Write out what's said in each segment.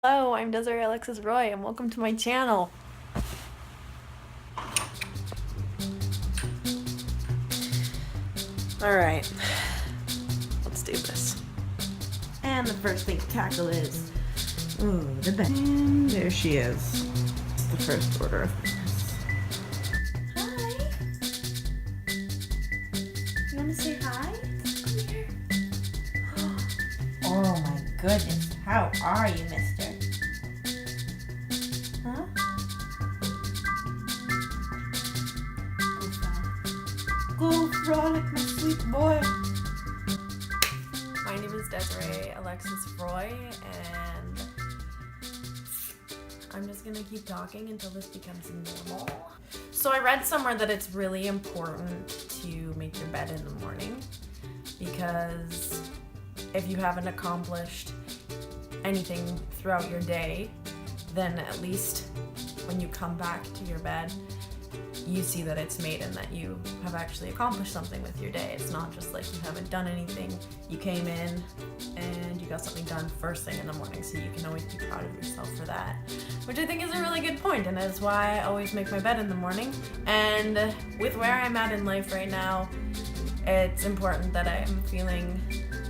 Hello, I'm Desiree Alexis Roy, and welcome to my channel. Alright, let's do this. And the first thing to tackle is, the bed. And there she is. It's the first order of business. Hi. You want to say hi? Come here. Oh my goodness, how are you, mister? Huh? Go frolic, my sweet boy. My name is Desiree Alexis Roy, and I'm just gonna keep talking until this becomes normal. So I read somewhere that it's really important to make your bed in the morning, because if you haven't accomplished anything throughout your day, then at least when you come back to your bed, you see that it's made and that you have actually accomplished something with your day. It's not just like you haven't done anything. You came in and you got something done first thing in the morning, so you can always be proud of yourself for that, which I think is a really good point, and that's why I always make my bed in the morning. And with where I'm at in life right now, it's important that I am feeling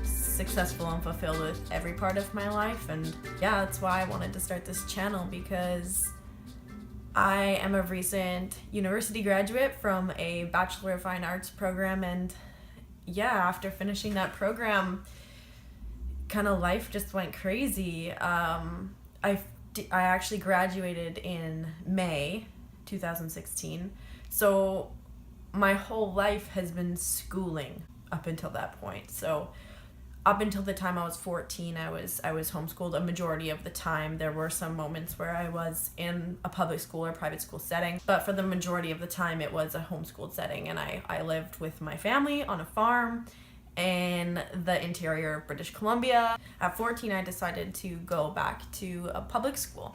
successful and fulfilled with every part of my life. And yeah, that's why I wanted to start this channel, because I am a recent university graduate from a Bachelor of Fine Arts program, and yeah, after finishing that program, kind of life just went crazy. I actually graduated in May 2016, so my whole life has been schooling up until that point. So up until the time I was 14, I was homeschooled a majority of the time. There were some moments where I was in a public school or private school setting, but for the majority of the time it was a homeschooled setting, and I lived with my family on a farm in the interior of British Columbia. At 14, I decided to go back to a public school.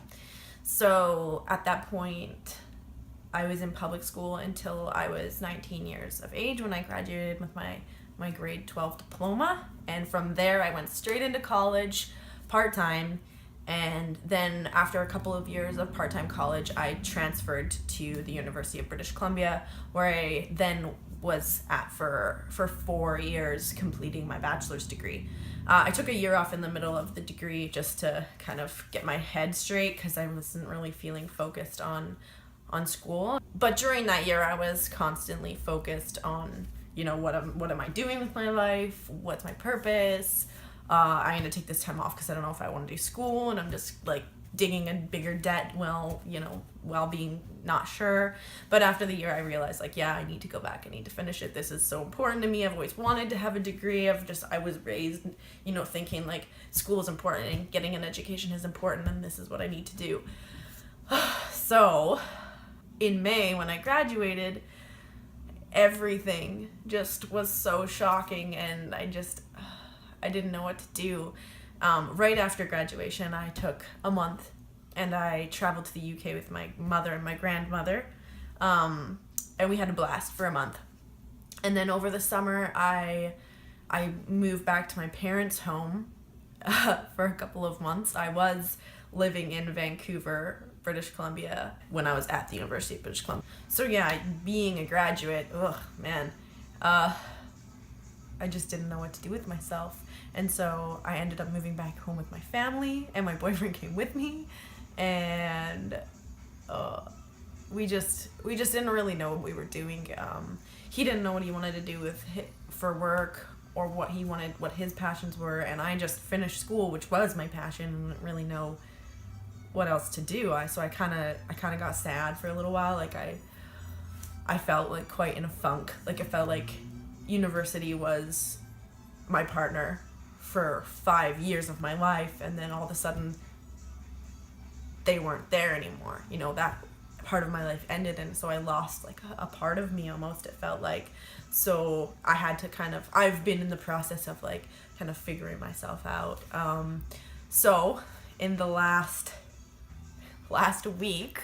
So at that point, I was in public school until I was 19 years of age, when I graduated with my grade 12 diploma, and from there I went straight into college part-time. And then after a couple of years of part-time college, I transferred to the University of British Columbia, where I then was at for 4 years, completing my bachelor's degree. I took a year off in the middle of the degree just to kind of get my head straight, because I wasn't really feeling focused on school. But during that year, I was constantly focused on, what am I doing with my life? What's my purpose? I'm gonna take this time off because I don't know if I want to do school, and I'm just like digging a bigger debt while being not sure. But after the year, I realized I need to go back. I need to finish it. This is so important to me. I've always wanted to have a degree. I was raised, thinking like school is important and getting an education is important, and this is what I need to do. So in May, when I graduated, everything just was so shocking, and I didn't know what to do. Right after graduation, I took a month and I traveled to the UK with my mother and my grandmother, and we had a blast for a month. And then over the summer, I moved back to my parents' home for a couple of months. I was living in Vancouver, British Columbia, when I was at the University of British Columbia. So yeah, being a graduate, I just didn't know what to do with myself. And so I ended up moving back home with my family, and my boyfriend came with me, and we just didn't really know what we were doing. He didn't know what he wanted to do for work, or what his passions were, and I just finished school, which was my passion, and didn't really know what else to do. So I kind of got sad for a little while. I felt like quite in a funk. Like I felt like university was my partner for 5 years of my life, and then all of a sudden they weren't there anymore. That part of my life ended, and so I lost like a part of me almost, it felt like. So I had to I've been in the process of kind of figuring myself out. So in the last week,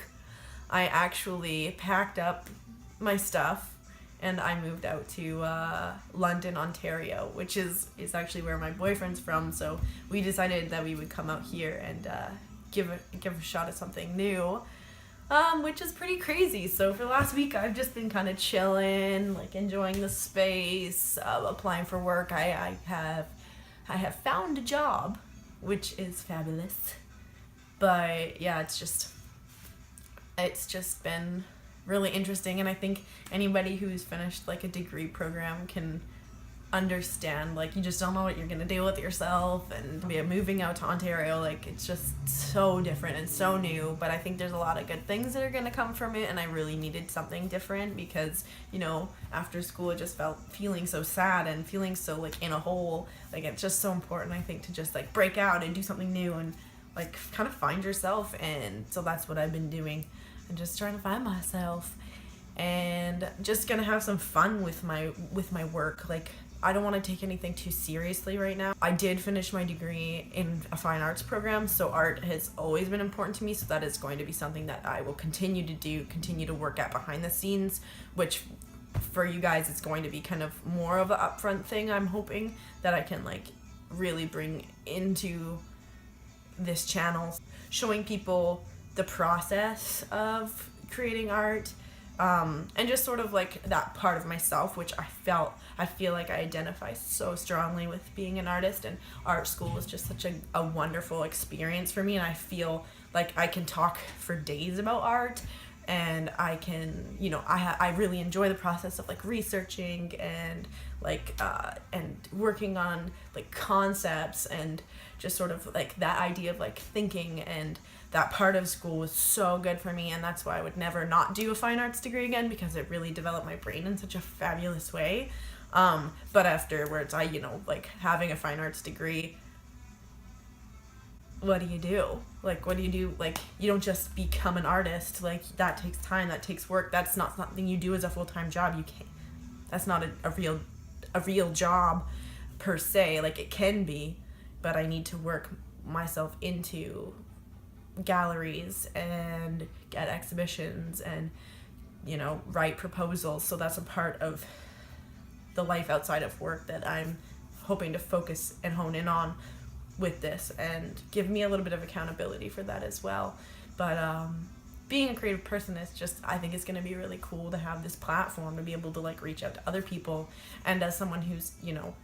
I actually packed up my stuff and I moved out to London, Ontario, which is actually where my boyfriend's from. So we decided that we would come out here and give a shot at something new, which is pretty crazy. So for the last week, I've just been kind of chilling, like enjoying the space, applying for work. I have found a job, which is fabulous. But yeah, it's just been really interesting, and I think anybody who's finished like a degree program can understand, like, you just don't know what you're gonna do with yourself, and moving out to Ontario, like, it's just so different and so new. But I think there's a lot of good things that are gonna come from it, and I really needed something different because, you know, after school it just feeling so sad and feeling so like in a hole. Like, it's just so important, I think, to just like break out and do something new and like kind of find yourself. And so that's what I've been doing, and just trying to find myself, and just gonna have some fun with my work. Like, I don't want to take anything too seriously right now. I did finish my degree in a fine arts program, so art has always been important to me, so that is going to be something that I will continue to do, continue to work at behind the scenes, which for you guys it's going to be kind of more of an upfront thing. I'm hoping that I can like really bring into this channel, showing people the process of creating art, and just sort of like that part of myself, which I feel like I identify so strongly with being an artist, and art school was just such a wonderful experience for me, and I feel like I can talk for days about art, and I can, you know, I really enjoy the process of like researching and like and working on like concepts, and just sort of like that idea of like thinking, and that part of school was so good for me, and that's why I would never not do a fine arts degree again, because it really developed my brain in such a fabulous way. But afterwards, you know, like having a fine arts degree, what do you do? Like, what do you do? Like, you don't just become an artist. Like, that takes time, that takes work. That's not something you do as a full-time job. You can't, that's not a real job per se. Like, it can be, but I need to work myself into galleries and get exhibitions and, you know, write proposals. So that's a part of the life outside of work that I'm hoping to focus and hone in on with this, and give me a little bit of accountability for that as well. But being a creative person is just, I think it's going to be really cool to have this platform to be able to like reach out to other people. And as someone who's, you know,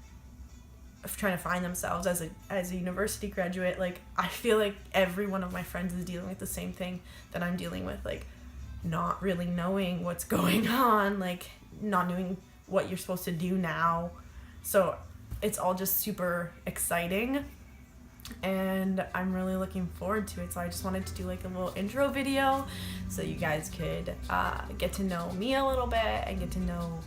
trying to find themselves as a university graduate, like, I feel like every one of my friends is dealing with the same thing that I'm dealing with, like not really knowing what's going on, like not knowing what you're supposed to do now. So it's all just super exciting, and I'm really looking forward to it. So I just wanted to do like a little intro video so you guys could get to know me a little bit and get to know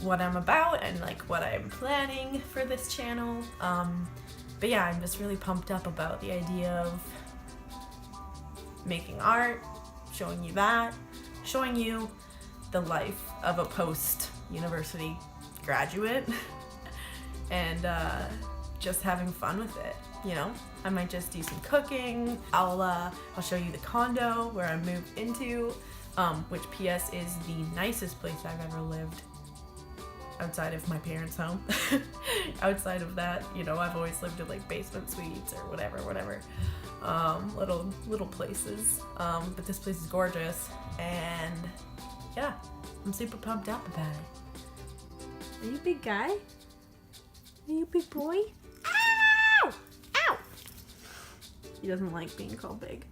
what I'm about and like what I'm planning for this channel. But yeah, I'm just really pumped up about the idea of making art, showing you the life of a post-university graduate, and just having fun with it, you know? I might just do some cooking. I'll show you the condo where I moved into, which PS is the nicest place I've ever lived outside of my parents' home. Outside of that, you know, I've always lived in like basement suites or whatever, little places. But this place is gorgeous, and yeah, I'm super pumped up about it. Are you a big guy? Are you a big boy? Ow! Ow! He doesn't like being called big.